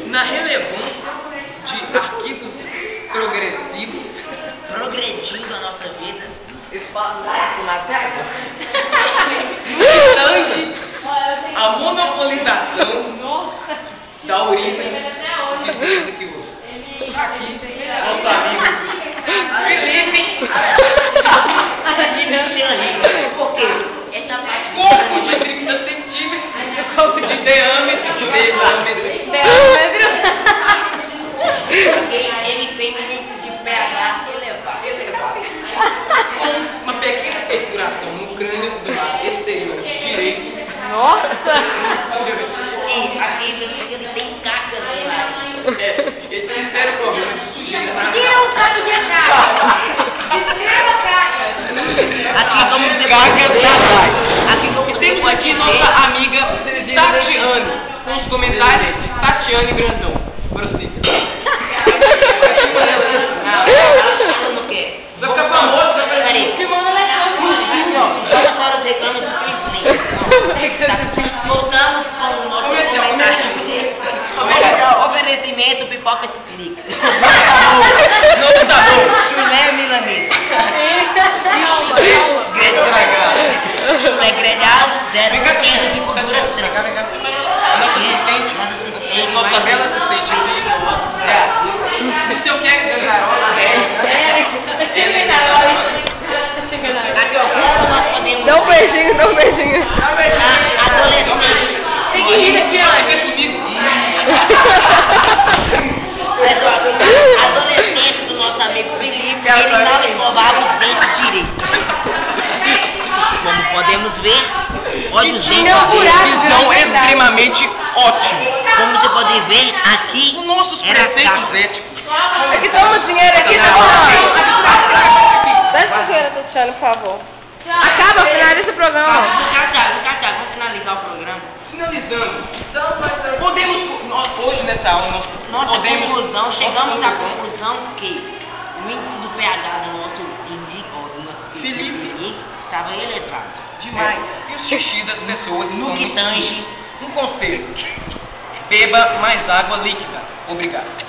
na relevância de arquivos progressivos, progredindo a nossa vida, espaçado na terra, no a monopolização da urina de Deus que hoje. Aqui, nosso amigo Felipe. Por quê? Essa parte Corpo de 30 centímetros de diâmetro. Ele tem um de pH elevado. Com uma pequena perfuração no crânio do lado exterior direito. Nossa! Sim, aqui ele tem cacas lá. Ele tem sério problema de sujeira na Que é um saco de caca? Aqui vamos ter temos aqui nossa amiga Tatiane, com os comentários de Tatiane Grandão. Prossiga. Falando o quê? Vai ficar famoso, Peraí. Agora eu reclamo do Felipe. Voltamos com o nosso oferecimento Pipoca Explica. Não tá bom. Chulé milanesa. Chulé grelhado, 0% de gordura trans. Nossa bela assistente. Se eu quero garola, Dá um beijinho, dá um beijinho. Adolescente. Tem que rir aqui, ó. Vem comigo. Adolescente do nosso amigo Felipe, ele não escovava os dentes direito. Como podemos ver, olha os dentes. Visão extremamente ótima. Como você pode ver, aqui Os nossos preceitos éticos. Aqui toma o dinheiro aqui, tá bom? Dá esse dinheiro, Tatiana, por favor. Acaba, finaliza o programa. Vamos finalizar o programa. Finalizando, podemos, hoje nessa aula, nós podemos... Conclusão, chegamos à conclusão que o índice do pH do nosso Felipe estava elevado. Demais. E o xixi das pessoas No que tange. Um conselho. Beba mais água líquida. Obrigado.